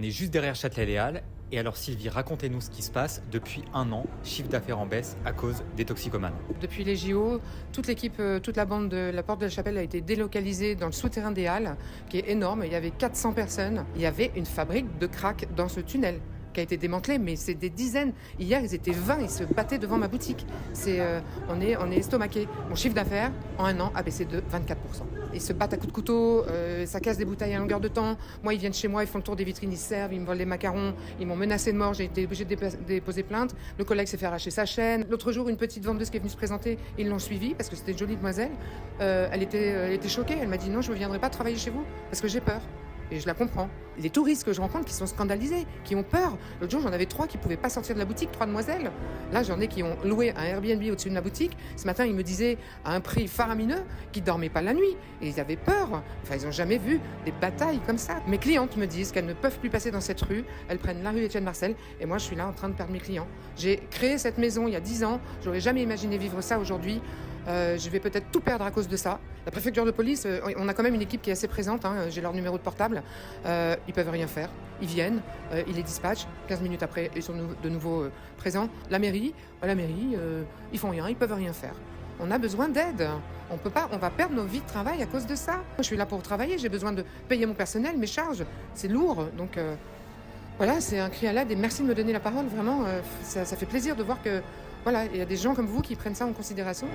On est juste derrière Châtelet-Léal. Et alors Sylvie, racontez-nous ce qui se passe depuis 1 an, chiffre d'affaires en baisse à cause des toxicomanes. Depuis les JO, toute l'équipe, toute la bande de la Porte de la Chapelle a été délocalisée dans le souterrain des Halles, qui est énorme. Il y avait 400 personnes. Il y avait une fabrique de crack dans ce tunnel qui a été démantelée, mais c'est des dizaines. Hier, ils étaient 20, ils se battaient devant ma boutique. On est estomaqués. Mon chiffre d'affaires, en 1 an, a baissé de 24%. Ils se battent à coups de couteau, ça casse des bouteilles à longueur de temps. Moi, ils viennent chez moi, ils font le tour des vitrines, ils se servent, ils me volent les macarons, ils m'ont menacé de mort, j'ai été obligée de déposer plainte. Le collègue s'est fait arracher sa chaîne. L'autre jour, une petite vendeuse qui est venue se présenter, ils l'ont suivie parce que c'était une jolie demoiselle. Elle était choquée, elle m'a dit non, je ne viendrai pas travailler chez vous parce que j'ai peur. Et je la comprends. Les touristes que je rencontre qui sont scandalisés, qui ont peur. L'autre jour, j'en avais 3 qui ne pouvaient pas sortir de la boutique, 3 demoiselles. Là, j'en ai qui ont loué un Airbnb au-dessus de la boutique. Ce matin, ils me disaient à un prix faramineux qu'ils ne dormaient pas la nuit. Et ils avaient peur. Enfin, ils n'ont jamais vu des batailles comme ça. Mes clientes me disent qu'elles ne peuvent plus passer dans cette rue. Elles prennent la rue Étienne Marcel. Et moi, je suis là en train de perdre mes clients. J'ai créé cette maison il y a 10 ans. Je n'aurais jamais imaginé vivre ça aujourd'hui. Je vais peut-être tout perdre à cause de ça. La préfecture de police, on a quand même une équipe qui est assez présente. J'ai leur numéro de portable. Ils peuvent rien faire. Ils viennent, ils les dispatchent. 15 minutes après, ils sont de nouveau présents. La mairie, ils font rien, ils peuvent rien faire. On a besoin d'aide. On va perdre nos vies de travail à cause de ça. Moi, je suis là pour travailler. J'ai besoin de payer mon personnel, mes charges. C'est lourd. Donc voilà, c'est un cri à l'aide. Et merci de me donner la parole. Vraiment, ça fait plaisir de voir que voilà, il y a des gens comme vous qui prennent ça en considération.